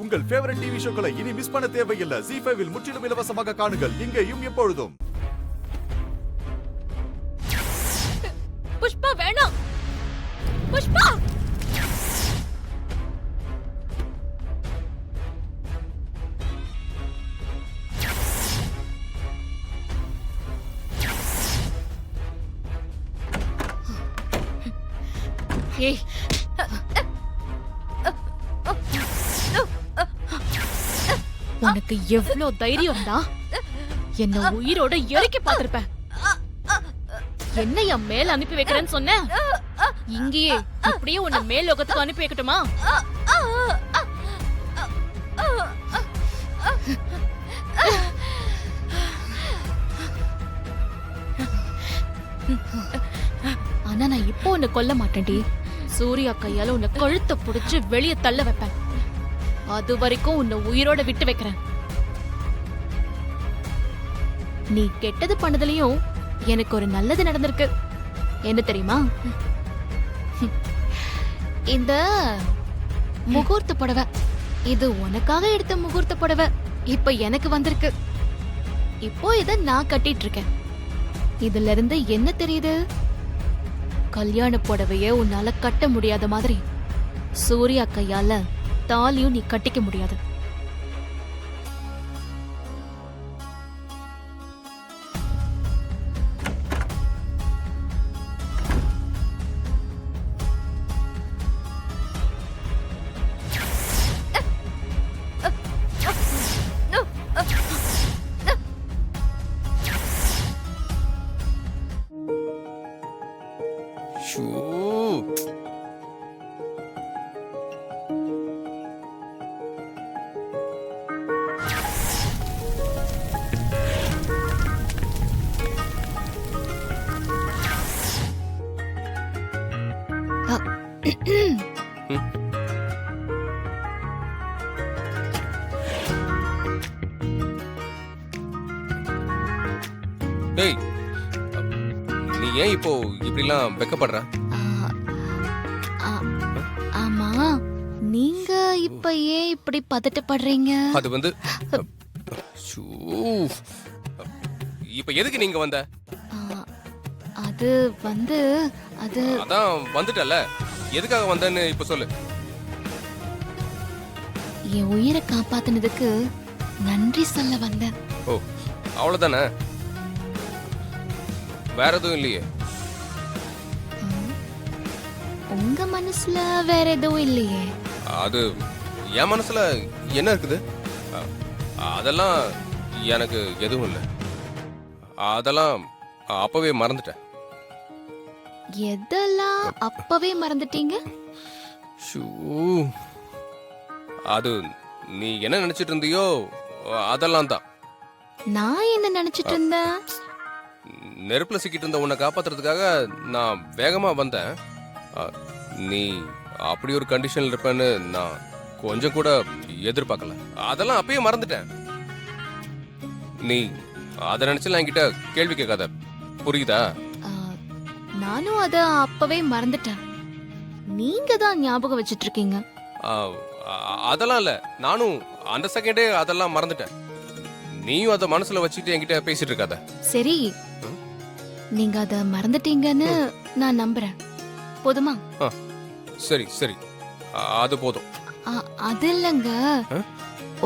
உங்கள் favourite TV ஷோக்களை இனி miss பண்ண தேவையில்லை. ZEE5 இல் முற்றிலும் இலவசமாக காணுங்கள். இங்கேயும் எப்பொழுதும். புஷ்பா வேணாம். புஷ்பா ஏய், உனக்கு எவ்வளவு தைரியம் தான் என்ன உயிரோட எரிக்க பார்த்திருப்ப. என்ன என் மேல அனுப்பி வைக்கிறேன்னு சொன்ன? இங்கேயே இப்படியே உன்னை மேல் லோகத்துக்கு அனுப்பி வைக்கட்டுமா? ஆனா நான் இப்போ உன்னை கொல்ல மாட்டேன்டி. சூர்யா கையால உன்னை கழுத்தை புடிச்சு வெளியே தள்ள வைப்பேன். அது வரைக்கும் உன்னை உயிரோட விட்டு வைக்கிறேன். நீ கெட்டது பண்ணதுலயும் எனக்கு ஒரு நல்லது நடந்திருக்கு. என்ன தெரியுமா? இந்த முகூர்த்த புடவை, இது உனக்காக எடுத்த முகூர்த்த புடவை இப்ப எனக்கு வந்திருக்கு. இப்போ இத நான் கட்டிட்டு இருக்கேன். இதுல இருந்து என்ன தெரியுது? கல்யாண புடவைய உன்னால கட்ட முடியாத மாதிரி சூர்யா கையால தாலியும் நீ கட்டிக்க முடியாது. டேய், நீ ஏன் இப்போ இப்படிலாம் வெக்கப்படுற? ஆமா, நீங்க இப்ப ஏன் இப்படி பதட்டப்படுறீங்க? அது வந்து இப்ப எதுக்கு நீங்க வந்த? அது வந்து அதான் வந்துட்டல, எதுக்காக வந்தன்னு இப்ப சொல்லு. என் உயிரை காப்பாத்தினதுக்கு நன்றி சொல்ல வந்தேன். ஓ, அவ்வளவுதானே? வேற எதுவும் இல்லையே? உங்க மனசுல வேற எதுவும் இல்லையே? அது என் மனசுல என்ன இருக்குது? அதெல்லாம் எனக்கு எதுவும் இல்லை. அதெல்லாம் அப்பவே மறந்துட்டேன். எதெல்லாம் அப்பவே மறந்துட்டீங்க? அது நீ என்ன நினைச்சிட்டு இருந்தியோ அதெல்லாம் தான். நான் என்ன நினைச்சிட்டு இருந்தேன்? நெருப்புல சிக்கிட்டு இருந்த உன்னை காப்பாத்துறதுக்காக நான் வேகமா வந்தேன். நீ அப்படி ஒரு கண்டிஷன்ல இருப்பேன்னு நான் கொஞ்சம் கூட எதிர்பார்க்கல. அதெல்லாம் அப்பயே மறந்துட்டேன். நீ அதை நினைச்சு என்கிட்ட கேள்வி கேட்காத, புரியுதா? நானும் அத அப்பவே மறந்துட்டேன். நீங்க தான் ஞாபகம் வச்சிட்டு இருக்கீங்க. அதெல்லாம் இல்ல, நானும் அந்த செகண்டே அதெல்லாம் மறந்துட்டேன். நீயும் அத மனசுல வச்சுட்டு என்கிட்ட பேசிட்டு இருக்காத. சரி, நீங்க அத மறந்துட்டீங்கன்னு நான் நம்புறேன். போதுமா? சரி சரி, அது போதும். அது இல்லங்க,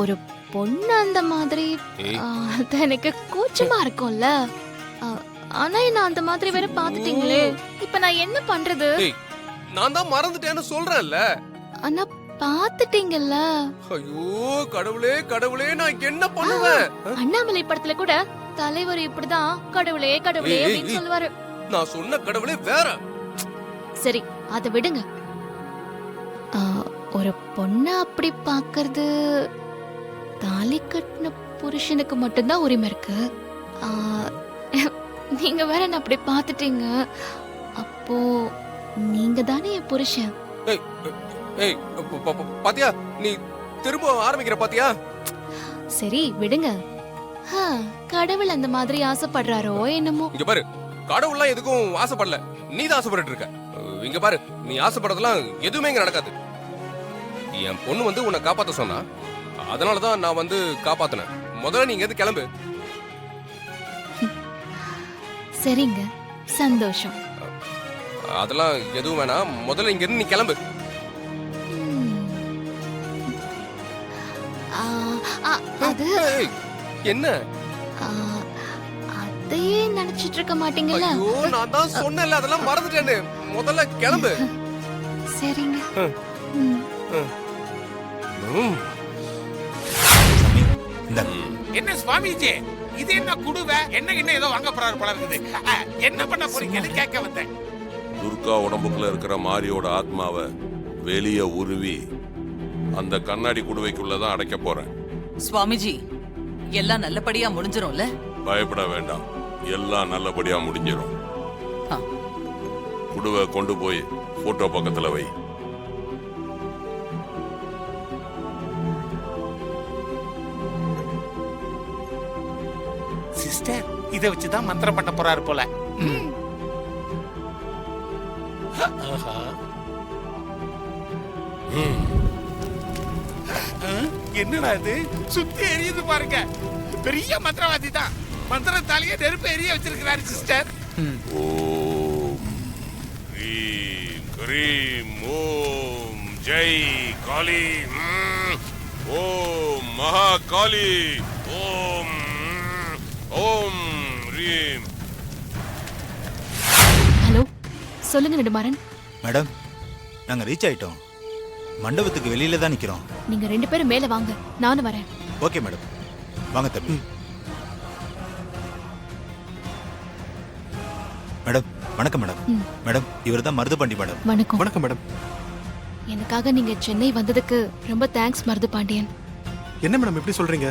ஒரு பொண்ணு அந்த மாதிரி அது எனக்கு கூச்சமா இருக்கும்ல. ஆனா என்ன அந்த மாதிரி வேற பாத்துட்டீங்களே, இப்ப நான் என்ன பண்றது? நான் தான் மறந்துட்டேன்னு சொல்றேன்ல. ஆனா பாத்துட்டீங்கல்ல. ஐயோ கடவுளே கடவுளே, நான் என்ன பண்ணுவேன்? அண்ணாமலை படத்துல கூட தலைவர் இப்படிதான் கடவுளே கடவுளே அப்படின்னு சொல்லுவாரு. நான் சொன்ன கடவுளே வேற. சரி, அத விடுங்க. ஒரு பொண்ண அப்படி பாக்குறது தாலி கட்டின புருஷனுக்கு மட்டும்தான் உரிமை இருக்கு. நீங்க வேற என்ன அப்படி பாத்துட்டீங்க. அப்போ நீங்க தானே என் புருஷன். பாத்தியா, நீ திரும்ப ஆரம்பிக்கிற பாத்தியா? சரி விடுங்க. கடவுள் அந்த மாதிரி ஆசைப்படுறாரோ என்னமோ. இங்க பாரு, கடவுள்லாம் எதுக்கும் ஆசைப்படல, நீ தான் ஆசைப்பட்டு இருக்க. இங்க பாரு, நீ ஆசைப்படுறதெல்லாம் எதுவுமே இங்க நடக்காது. என் பொண்ணு வந்து உன்னை காப்பாத்த சொன்னா அதனாலதான் நான் வந்து காப்பாத்தினேன். முதல்ல நீங்க எது கிளம்பு. சரிங்க, சந்தோஷம். அதெல்லாம் எதுவும் வேணாம், முதல்ல இங்க இருந்து நீ கிளம்பு. ம். ஆ, ஆ, அது ஏய், என்ன? ஆ, அதையே நினைச்சிட்டு இருக்க மாட்டீங்கல்ல? ஐயோ, நான் தான் சொன்னேன்ல, அதெல்லாம் மறந்துட்டேன்னு. முதல்ல கிளம்பு. சரிங்க. ம். ம். ம். என்ன சுவாமிஜி, இது என்ன குடுவை? என்ன ஏதோ வாங்க போறாரு போல இருக்குது. என்ன பண்ண போறீங்கன்னு கேட்க வந்தேன். துர்கா உடம்புக்குள்ள இருக்கிற மாரியோட ஆத்மாவை வெளியே உருவி அந்த கண்ணாடி குடுவைக்குள்ளதான் அடைக்க போறேன். சுவாமிஜி, எல்லாம் நல்லபடியா முடிஞ்சிரும்ல? பயப்பட வேண்டாம், எல்லாம் நல்லபடியா முடிஞ்சிடும். ஆ. குடுவை கொண்டு போய் போட்டோ பக்கத்துல வை. சிஸ்டர், இத வச்சுதான் மந்திரம் பண்ண போறாரு போல. ஆஹா. என்னடா இது, சுத்தி எரியுது பாருங்க. பெரிய மந்திரவாதி தான். மந்திரத்தாலேயே நெருப்பு எரிய வச்சிருக்கிறாரு சிஸ்டர். ஓம் ஹ்ரீம் க்ரீம் ஓம் ஜெய் காளி. ஓம் மகா காளி. ஓம் ஓம் ஹ்ரீம். ஹலோ, சொல்லுங்க நெடுமாறன். மேடம், நாங்க ரீச் ஆயிட்டோம். மண்டபத்துக்கு வெளியில தான் நிக்கிறோம். நீங்க 2 பேரும் மேல வாங்க, நானும் வரேன். ஓகே மேடம், வாங்க தம்பி. மேடம், வணக்கம் மேடம். ம். மேடம், இவர் தான் மருதுபாண்டி மேடம். வணக்கம். வணக்கம் மேடம். எனக்காக நீங்க சென்னை வந்ததுக்கு ரொம்ப தேங்க்ஸ் மருது பாண்டியன். என்ன மேடம் இப்படி சொல்றீங்க?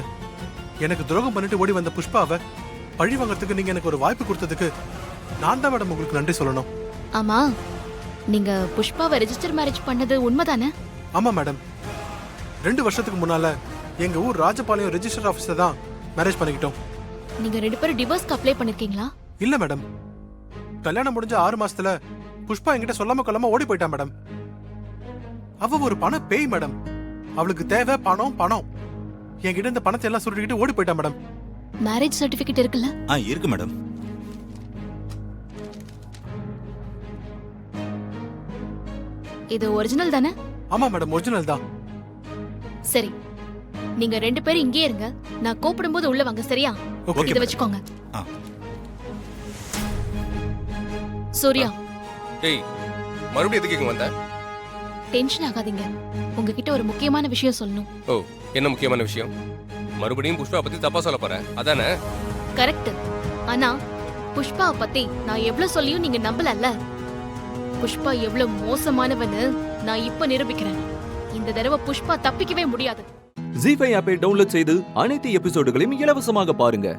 எனக்கு துரோகம் பண்ணிட்டு ஓடி வந்த புஷ்பாவை பழி வாங்கறதுக்கு நீங்க எனக்கு ஒரு வாய்ப்பு கொடுத்ததுக்கு நான் தான் மேடம் உங்களுக்கு நன்றி சொல்லணும். ஆமா, நீங்க புஷ்பாவை ரெஜிஸ்டர் மேரேஜ் பண்ணது உண்மைதானே? ஆமா மேடம், 2 வருஷத்துக்கு முன்னால எங்க ஊர் ராஜபாளையம் ரெஜிஸ்டர் ஆபீஸ்ல தான் மேரேஜ் பண்ணிக்கிட்டோம். நீங்க 2 பேரும் டிவோர்ஸ்க்கு அப்ளை பண்ணிருக்கீங்களா? இல்ல மேடம், கல்யாணம் முடிஞ்ச 6 மாசத்துல புஷ்பா என்கிட்ட சொல்லாம கொள்ளாம ஓடி போயிட்டா மேடம். அவ ஒரு பண பேய் மேடம். அவளுக்கு தேவை பணம் பணம். என்கிட்ட இந்த பணத்தை எல்லாம் சுருட்டிக்கிட்டு ஓடி போயிட்டா மேடம். மேரேஜ் சர்டிபிகேட் இருக்குல்ல? இருக்கு மேடம். இது ஒரிஜினல் தானே? ஆமா மேடம், ஒரிஜினல் தான். சரி, நீங்க 2 பேரும் இங்கே இருங்க. நான் கூப்பிடும்போது உள்ள வாங்க, சரியா? ஓகே இத மேடம். வச்சுக்கோங்க. ஆ. சூர்யா, ஏய், மறுபடியும் எதுக்கு இங்க வந்த? டென்ஷன் ஆகாதீங்க. உங்ககிட்ட ஒரு முக்கியமான விஷயம் சொல்லணும். ஓ, என்ன முக்கியமான விஷயம்? மறுபடியும் புஷ்பா பத்தி தப்பா சொல்ல போற, அதானே? கரெக்ட். ஆனா புஷ்பாவை பத்தி நான் எவ்வளவு சொல்லியும் நீங்க நம்பலல்ல. புஷ்பா எவ்வளவு மோசமானவன்னு நான் இப்ப நிரூபிக்கிறேன். இந்த தடவை புஷ்பா தப்பிக்கவே முடியாது. ஜீ5 ஆப்பை டவுன்லோட் செய்து அனைத்து எபிசோடுகளையும் இலவசமாக பாருங்க.